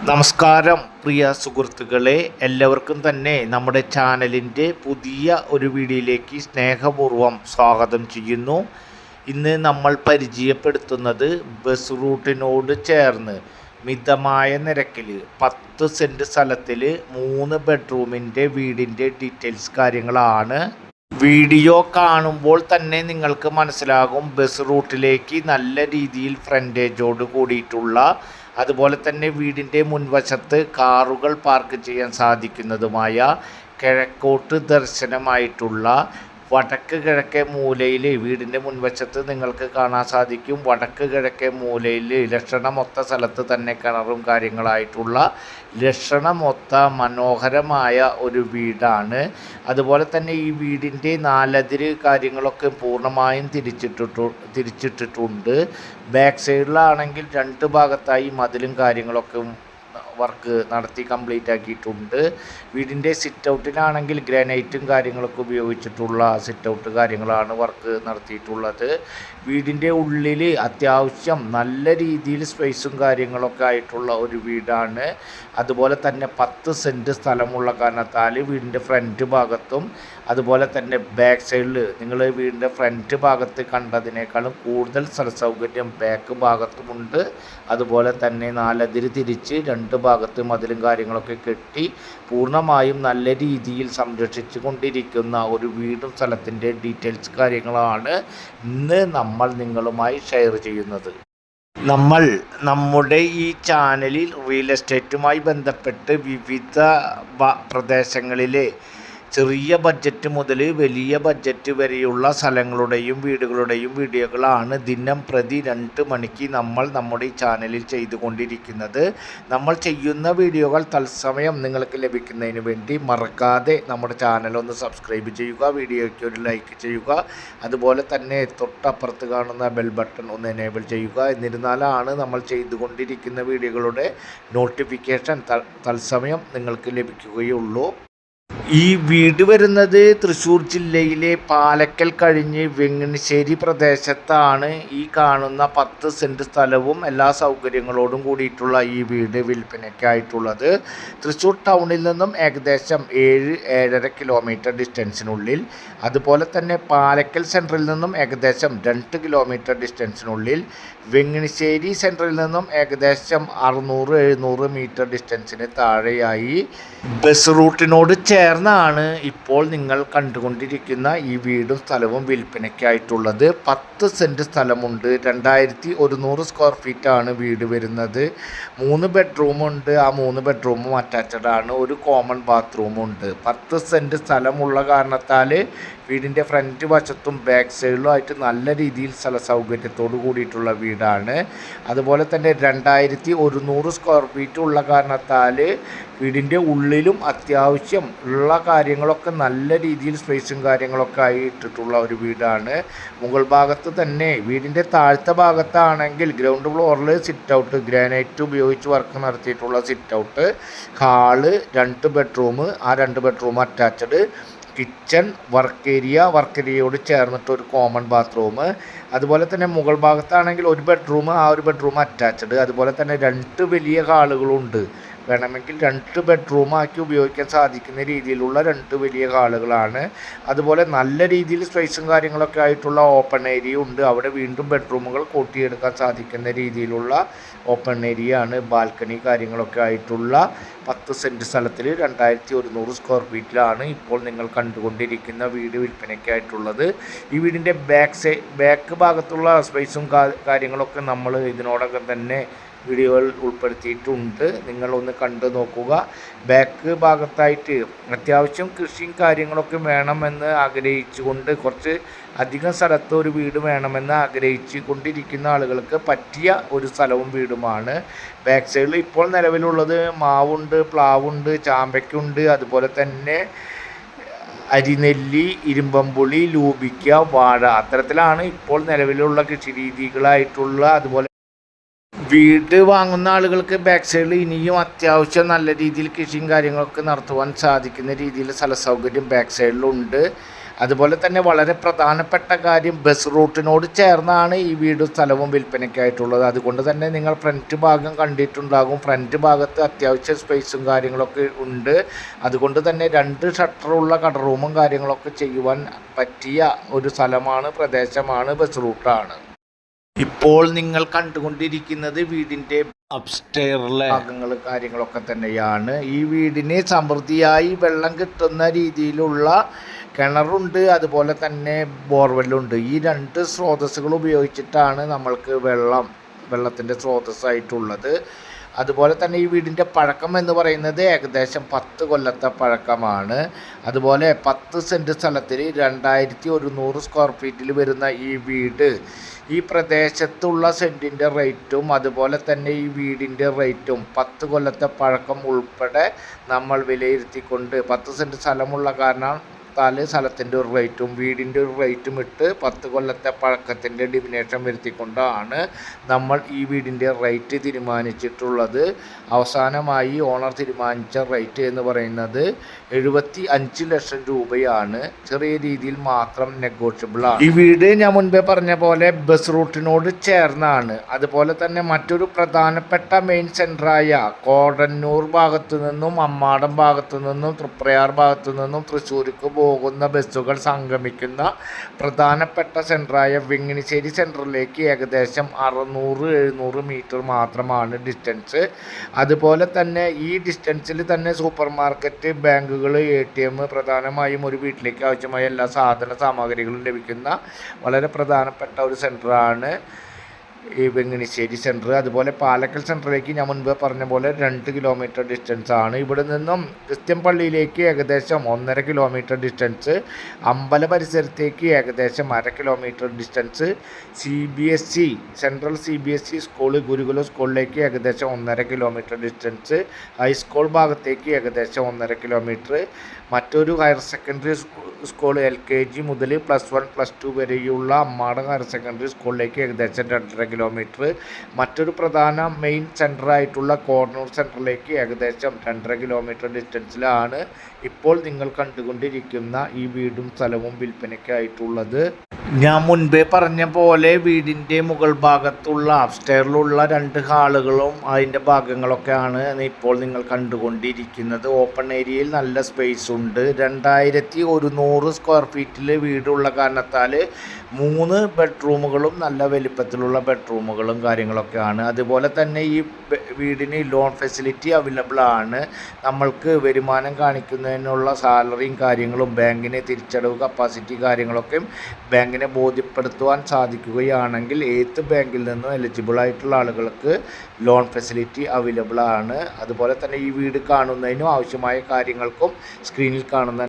നമസ്കാരം പ്രിയ സുഹൃത്തുക്കളെ, എല്ലാവർക്കും തന്നെ നമ്മുടെ ചാനലിൻ്റെ പുതിയ ഒരു വീഡിയോയിലേക്ക് സ്നേഹപൂർവ്വം സ്വാഗതം ചെയ്യുന്നു. ഇന്ന് നമ്മൾ പരിചയപ്പെടുത്തുന്നത് ബസ് റൂട്ടിനോട് ചേർന്ന് മിതമായ നിരക്കിൽ 10 സെൻറ്റ് സ്ഥലത്തിൽ 3 ബെഡ്റൂമിൻ്റെ വീടിൻ്റെ ഡീറ്റെയിൽസ് കാര്യങ്ങളാണ്. വീഡിയോ കാണുമ്പോൾ തന്നെ നിങ്ങൾക്ക് മനസ്സിലാകും ബസ് റൂട്ടിലേക്ക് നല്ല രീതിയിൽ ഫ്രണ്ടേജോട് കൂടിയിട്ടുള്ള, അതുപോലെ തന്നെ വീടിൻ്റെ മുൻവശത്ത് കാറുകൾ പാർക്ക് ചെയ്യാൻ സാധിക്കുന്നതുമായ കിഴക്കോട്ട് ദർശനമായിട്ടുള്ള വടക്ക് കിഴക്കേ മൂലയിൽ വീടിൻ്റെ മുൻവശത്ത് നിങ്ങൾക്ക് കാണാൻ സാധിക്കും. വടക്ക് കിഴക്കേ മൂലയിൽ ലക്ഷണമൊത്ത സ്ഥലത്ത് തന്നെ കിണറും കാര്യങ്ങളായിട്ടുള്ള ലക്ഷണമൊത്ത മനോഹരമായ ഒരു വീടാണ്. അതുപോലെ തന്നെ ഈ വീടിൻ്റെ നാലതിര് കാര്യങ്ങളൊക്കെ പൂർണ്ണമായും തിരിച്ചിട്ടിട്ടുണ്ട്. ബാക്ക് സൈഡിലാണെങ്കിൽ 2 ഭാഗത്തായി മതിലും കാര്യങ്ങളൊക്കെ വർക്ക് നടത്തി കംപ്ലീറ്റ് ആക്കിയിട്ടുണ്ട്. വീടിൻ്റെ സിറ്റ് ഔട്ടിനാണെങ്കിൽ ഗ്രാനൈറ്റും കാര്യങ്ങളൊക്കെ ഉപയോഗിച്ചിട്ടുള്ള സിറ്റ് ഔട്ട് കാര്യങ്ങളാണ് വർക്ക് നടത്തിയിട്ടുള്ളത്. വീടിൻ്റെ ഉള്ളിൽ അത്യാവശ്യം നല്ല രീതിയിൽ സ്പേസും കാര്യങ്ങളൊക്കെ ആയിട്ടുള്ള ഒരു വീടാണ്. അതുപോലെ തന്നെ 10 സെൻറ്റ് സ്ഥലമുള്ള കാരണത്താൽ വീടിൻ്റെ ഫ്രണ്ട് ഭാഗത്തും അതുപോലെ തന്നെ ബാക്ക് സൈഡിൽ നിങ്ങൾ വീടിൻ്റെ ഫ്രണ്ട് ഭാഗത്ത് കണ്ടതിനേക്കാളും കൂടുതൽ സ്ഥല സൗകര്യം ബാക്ക് ഭാഗത്തുമുണ്ട്. അതുപോലെ തന്നെ നാലതിര് തിരിച്ച് 2 ഭാഗത്ത് മതിലും കാര്യങ്ങളൊക്കെ കെട്ടി പൂർണ്ണമായും നല്ല രീതിയിൽ സംരക്ഷിച്ചു കൊണ്ടിരിക്കുന്ന ഒരു വീടും സ്ഥലത്തിൻ്റെ ഡീറ്റെയിൽസ് കാര്യങ്ങളാണ് ഇന്ന് നമ്മൾ നിങ്ങളുമായി ഷെയർ ചെയ്യുന്നത്. നമ്മൾ നമ്മുടെ ഈ ചാനലിൽ റിയൽ എസ്റ്റേറ്റുമായി ബന്ധപ്പെട്ട് വിവിധ പ്രദേശങ്ങളിലെ ചെറിയ ബഡ്ജറ്റ് മുതൽ വലിയ ബഡ്ജറ്റ് വരെയുള്ള സ്ഥലങ്ങളുടെയും വീടുകളുടെയും വീഡിയോകളാണ് ദിനം പ്രതി 2 മണിക്ക് നമ്മൾ നമ്മുടെ ഈ ചാനലിൽ ചെയ്തുകൊണ്ടിരിക്കുന്നത്. നമ്മൾ ചെയ്യുന്ന വീഡിയോകൾ തത്സമയം നിങ്ങൾക്ക് ലഭിക്കുന്നതിന് വേണ്ടി മറക്കാതെ നമ്മുടെ ചാനൽ ഒന്ന് സബ്സ്ക്രൈബ് ചെയ്യുക, വീഡിയോയ്ക്ക് ഒരു ലൈക്ക് ചെയ്യുക, അതുപോലെ തന്നെ തൊട്ടപ്പുറത്ത് കാണുന്ന ബെൽ ബട്ടൺ ഒന്ന് എനേബിൾ ചെയ്യുക. എന്നിരുന്നാലാണ് നമ്മൾ ചെയ്തുകൊണ്ടിരിക്കുന്ന വീഡിയോകളുടെ നോട്ടിഫിക്കേഷൻ തത്സമയം നിങ്ങൾക്ക് ലഭിക്കുകയുള്ളൂ. ഈ വീട് വരുന്നത് തൃശ്ശൂർ ജില്ലയിലെ പാലക്കൽ കഴിഞ്ഞ് വെങ്ങണിശ്ശേരി പ്രദേശത്താണ്. ഈ കാണുന്ന 10 സെൻറ്റ് സ്ഥലവും എല്ലാ സൗകര്യങ്ങളോടും കൂടിയിട്ടുള്ള ഈ വീട് വിൽപ്പനയ്ക്കായിട്ടുള്ളത് തൃശ്ശൂർ ടൗണിൽ നിന്നും ഏകദേശം 7-7.5 കിലോമീറ്റർ ഡിസ്റ്റൻസിനുള്ളിൽ, അതുപോലെ തന്നെ പാലക്കൽ സെൻട്രൽ നിന്നും ഏകദേശം 2 കിലോമീറ്റർ ഡിസ്റ്റൻസിനുള്ളിൽ, വെങ്ങണിശ്ശേരി സെൻട്രൽ നിന്നും ഏകദേശം 600-700 മീറ്റർ ഡിസ്റ്റൻസിന് താഴെയായി ബസ് റൂട്ടിനോട് ചേർന്നാണ് ഇപ്പോൾ നിങ്ങൾ കണ്ടുകൊണ്ടിരിക്കുന്ന ഈ വീടും സ്ഥലവും വിൽപ്പനയ്ക്കായിട്ടുള്ളത്. 10 സെൻറ്റ് സ്ഥലമുണ്ട്. 2100 സ്ക്വയർ ഫീറ്റാണ് വീട് വരുന്നത്. 3 ബെഡ്റൂമുണ്ട്. ആ 3 ബെഡ്റൂമും അറ്റാച്ച്ഡ് ആണ്. ഒരു കോമൺ ബാത്റൂമുണ്ട്. 10 സെൻറ്റ് സ്ഥലമുള്ള കാരണത്താൽ വീടിൻ്റെ ഫ്രണ്ട് വശത്തും ബാക്ക് സൈഡിലും ആയിട്ട് നല്ല രീതിയിൽ സ്ഥല സൗകര്യത്തോടു കൂടിയിട്ടുള്ള വീടാണ്. അതുപോലെ തന്നെ 2100 സ്ക്വയർ ഫീറ്റ് ഉള്ള കാരണത്താൽ വീടിൻ്റെ ഉള്ളിലും അത്യാവശ്യം ഉള്ള കാര്യങ്ങളൊക്കെ നല്ല രീതിയിൽ സ്പേസും കാര്യങ്ങളൊക്കെ ആയി ഇട്ടിട്ടുള്ള ഒരു വീടാണ്. മുകൾ ഭാഗത്ത് തന്നെ വീടിൻ്റെ താഴത്തെ ഭാഗത്താണെങ്കിൽ ഗ്രൗണ്ട് ഫ്ലോറിൽ സിറ്റ് ഔട്ട് ഗ്രാനൈറ്റ് ഉപയോഗിച്ച് വർക്ക് നടത്തിയിട്ടുള്ള സിറ്റ് ഔട്ട്, ഹാള്, 2 ബെഡ്റൂം, ആ 2 ബെഡ്റൂം അറ്റാച്ച്ഡ്, കിച്ചൺ, വർക്കേരിയയോട് ചേർന്നിട്ട് ഒരു കോമൺ ബാത്റൂം, അതുപോലെ തന്നെ മുകൾ ഭാഗത്താണെങ്കിൽ 1 ബെഡ്റൂം, ആ 1 ബെഡ്റൂം അറ്റാച്ച്ഡ്, അതുപോലെ തന്നെ 2 വലിയ ഹാളുകളുണ്ട്. വേണമെങ്കിൽ 2 ബെഡ്റൂമാക്കി ഉപയോഗിക്കാൻ സാധിക്കുന്ന രീതിയിലുള്ള 2 വലിയ ഹാളുകളാണ്. അതുപോലെ നല്ല രീതിയിൽ സ്പേസും കാര്യങ്ങളൊക്കെ ആയിട്ടുള്ള ഓപ്പൺ ഏരിയ ഉണ്ട്. അവിടെ വീണ്ടും ബെഡ്റൂമുകൾ കൂട്ടിയെടുക്കാൻ സാധിക്കുന്ന രീതിയിലുള്ള ഓപ്പൺ ഏരിയ ആണ്. ബാൽക്കണി കാര്യങ്ങളൊക്കെ ആയിട്ടുള്ള 10 സെൻറ്റ് സ്ഥലത്തിൽ 2100 സ്ക്വയർ ഫീറ്റിലാണ് ഇപ്പോൾ നിങ്ങൾ കണ്ടുകൊണ്ടിരിക്കുന്ന വീട് വിൽപ്പനയ്ക്കായിട്ടുള്ളത്. ഈ വീടിൻ്റെ ബാക്ക് ഭാഗത്തുള്ള സ്പേസും കാര്യങ്ങളൊക്കെ നമ്മൾ ഇതിനോടകം തന്നെ വീഡിയോകൾ ഉൾപ്പെടുത്തിയിട്ടുണ്ട്. നിങ്ങളൊന്ന് കണ്ടു നോക്കുക. ബാക്ക് ഭാഗത്തായിട്ട് അത്യാവശ്യം കൃഷിയും കാര്യങ്ങളൊക്കെ വേണമെന്ന് ആഗ്രഹിച്ചുകൊണ്ട് കുറച്ച് അധികം സ്ഥലത്ത് ഒരു വീട് വേണമെന്ന് ആഗ്രഹിച്ചു കൊണ്ടിരിക്കുന്ന ആളുകൾക്ക് പറ്റിയ ഒരു സ്ഥലവും വീടുമാണ്. ബാക്ക് സൈഡിൽ ഇപ്പോൾ നിലവിലുള്ളത് മാവുണ്ട്, പ്ലാവുണ്ട്, ചാമ്പയ്ക്കുണ്ട്, അതുപോലെ തന്നെ അരിനെല്ലി, ഇരുമ്പമ്പുളി, ലൂബിക്ക, വാഴ, അത്തരത്തിലാണ് ഇപ്പോൾ നിലവിലുള്ള കൃഷി രീതികളായിട്ടുള്ള. അതുപോലെ വീട് വാങ്ങുന്ന ആളുകൾക്ക് ബാക്ക് സൈഡിൽ ഇനിയും അത്യാവശ്യം നല്ല രീതിയിൽ കൃഷിയും കാര്യങ്ങളൊക്കെ നടത്തുവാൻ സാധിക്കുന്ന രീതിയിൽ സ്ഥല സൗകര്യം ബാക്ക് സൈഡിലുണ്ട്. അതുപോലെ തന്നെ വളരെ പ്രധാനപ്പെട്ട കാര്യം, ബസ് റൂട്ടിനോട് ചേർന്നാണ് ഈ വീടും സ്ഥലവും വിൽപ്പനയ്ക്കായിട്ടുള്ളത്. അതുകൊണ്ട് തന്നെ നിങ്ങൾ ഫ്രണ്ട് ഭാഗം കണ്ടിട്ടുണ്ടാകും. ഫ്രണ്ട് ഭാഗത്ത് അത്യാവശ്യം സ്പേസും കാര്യങ്ങളൊക്കെ ഉണ്ട്. അതുകൊണ്ട് തന്നെ 2 ഷട്ടറുള്ള കട റൂമും കാര്യങ്ങളൊക്കെ ചെയ്യുവാൻ പറ്റിയ ഒരു സ്ഥലമാണ്, പ്രദേശമാണ്, ബസ് റൂട്ടാണ്. ഇപ്പോൾ നിങ്ങൾ കണ്ടുകൊണ്ടിരിക്കുന്നത് വീടിൻ്റെ അപ്സ്റ്റെയറിലെ ഭാഗങ്ങൾ കാര്യങ്ങളൊക്കെ തന്നെയാണ്. ഈ വീടിന് സമൃദ്ധിയായി വെള്ളം കിട്ടുന്ന രീതിയിലുള്ള കിണറുണ്ട്, അതുപോലെ തന്നെ ബോർവെല്ലുണ്ട്. ഈ 2 സ്രോതസ്സുകൾ ഉപയോഗിച്ചിട്ടാണ് നമ്മൾക്ക് വെള്ളത്തിൻ്റെ സ്രോതസ്സായിട്ടുള്ളത്. അതുപോലെ തന്നെ ഈ വീടിൻ്റെ പഴക്കം എന്ന് പറയുന്നത് ഏകദേശം 10 കൊല്ലത്തെ പഴക്കമാണ്. അതുപോലെ 10 സെൻറ്റ് സ്ഥലത്തിൽ 2100 സ്ക്വയർ ഫീറ്റിൽ വരുന്ന ഈ വീട്, ഈ പ്രദേശത്തുള്ള സെൻറ്റിൻ്റെ റേറ്റും അതുപോലെ തന്നെ ഈ വീടിൻ്റെ റേറ്റും 10 കൊല്ലത്തെ പഴക്കം ഉൾപ്പെടെ നമ്മൾ വിലയിരുത്തിക്കൊണ്ട് 10 സെൻറ്റ് സ്ഥലമുള്ള കാരണം സ്ഥലത്തിൻ്റെ ഒരു റേറ്റും വീടിൻ്റെ ഒരു റേറ്റും ഇട്ട് 10 കൊല്ലത്തെ പഴക്കത്തിൻ്റെ ഡിമിനേഷൻ വരുത്തിക്കൊണ്ടാണ് നമ്മൾ ഈ വീടിൻ്റെ റേറ്റ് തീരുമാനിച്ചിട്ടുള്ളത്. അവസാനമായി ഓണർ തീരുമാനിച്ച റേറ്റ് എന്ന് പറയുന്നത് 75 ലക്ഷം രൂപയാണ്. ചെറിയ രീതിയിൽ മാത്രം നെഗോഷ്യബിളാണ്. ഈ വീട് ഞാൻ മുൻപേ പറഞ്ഞ പോലെ ബസ് റൂട്ടിനോട് ചേർന്നാണ്. അതുപോലെ തന്നെ മറ്റൊരു പ്രധാനപ്പെട്ട മെയിൻ സെൻറ്ററായ കോടന്നൂർ ഭാഗത്തു നിന്നും അമ്മാടം ഭാഗത്തു നിന്നും തൃപ്രയാർ ഭാഗത്തു നിന്നും തൃശ്ശൂർക്ക് പോകുന്ന ബസ്സുകൾ സംഗമിക്കുന്ന പ്രധാനപ്പെട്ട സെൻറ്ററായ വെങ്ങിണിശ്ശേരി സെൻറ്ററിലേക്ക് ഏകദേശം 600-700 മീറ്റർ മാത്രമാണ് ഡിസ്റ്റൻസ്. അതുപോലെ തന്നെ ഈ ഡിസ്റ്റൻസിൽ തന്നെ സൂപ്പർ മാർക്കറ്റ്, ബാങ്കുകൾ, ATM, പ്രധാനമായും ഒരു വീട്ടിലേക്ക് ആവശ്യമായ എല്ലാ സാധന സാമഗ്രികളും ലഭിക്കുന്ന വളരെ പ്രധാനപ്പെട്ട ഒരു സെൻറ്ററാണ് ഈ വെങ്ങിണിശ്ശേരി സെൻറ്റർ. അതുപോലെ പാലക്കൽ സെൻറ്ററിലേക്ക് ഞാൻ മുൻപ് പറഞ്ഞ പോലെ 2 കിലോമീറ്റർ ഡിസ്റ്റൻസ് ആണ്. ഇവിടെ നിന്നും ക്രിസ്ത്യൻ പള്ളിയിലേക്ക് ഏകദേശം 1.5 കിലോമീറ്റർ ഡിസ്റ്റൻസ്, അമ്പല പരിസരത്തേക്ക് ഏകദേശം 1/2 kilometre distance, CBSE central CBSE school Gurukulam സ്കൂളിലേക്ക് ഏകദേശം 1.5 കിലോമീറ്റർ ഡിസ്റ്റൻസ്, ഹൈസ്കൂൾ ഭാഗത്തേക്ക് ഏകദേശം 1.5 കിലോമീറ്റർ, മറ്റൊരു ഹയർ സെക്കൻഡറി സ്കൂൾ LKG മുതൽ +1 +2 വരെയുള്ള അമ്മാടം ഹയർ സെക്കൻഡറി സ്കൂളിലേക്ക് ഏകദേശം 2.5 കിലോമീറ്റർ, മറ്റൊരു പ്രധാന മെയിൻ സെൻറ്ററായിട്ടുള്ള കോടന്നൂർ സെൻറ്ററിലേക്ക് ഏകദേശം 2.5 കിലോമീറ്റർ ഡിസ്റ്റൻസിലാണ് ഇപ്പോൾ നിങ്ങൾ കണ്ടുകൊണ്ടിരിക്കുന്ന ഈ വീടും സ്ഥലവും വിൽപ്പനയ്ക്കായിട്ടുള്ളത്. ഞാൻ മുൻപേ പറഞ്ഞ പോലെ വീടിൻ്റെ മുകൾ ഭാഗത്തുള്ള അപ്സ്റ്റെയറിലുള്ള 2 ഹാളുകളും അതിൻ്റെ ഭാഗങ്ങളൊക്കെയാണ് ഇപ്പോൾ നിങ്ങൾ കണ്ടുകൊണ്ടിരിക്കുന്നത്. ഓപ്പൺ ഏരിയയിൽ നല്ല സ്പേസ് ഉണ്ട്. 2100 സ്ക്വയർ ഫീറ്റിൽ വീടുള്ള കാരണത്താൽ 3 ബെഡ്റൂമുകളും നല്ല വലിപ്പത്തിലുള്ള ബെഡ്റൂമുകളും കാര്യങ്ങളൊക്കെയാണ്. അതുപോലെ തന്നെ ഈ വീടിന് ലോൺ ഫെസിലിറ്റി അവൈലബിൾ ആണ്. നമ്മൾക്ക് വരുമാനം കാണിക്കുന്നതിനുള്ള സാലറിയും കാര്യങ്ങളും ബാങ്കിന് തിരിച്ചടവ് കപ്പാസിറ്റി കാര്യങ്ങളൊക്കെ ബാങ്കിനെ ബോധ്യപ്പെടുത്തുവാൻ സാധിക്കുകയാണെങ്കിൽ ഏത് ബാങ്കിൽ നിന്നും എലിജിബിൾ ആയിട്ടുള്ള ആളുകൾക്ക് ലോൺ ഫെസിലിറ്റി അവൈലബിൾ ആണ്. അതുപോലെ തന്നെ ഈ വീട് കാണുന്നതിനും ആവശ്യമായ കാര്യങ്ങൾക്കും സ്ക്രീനിൽ കാണുന്ന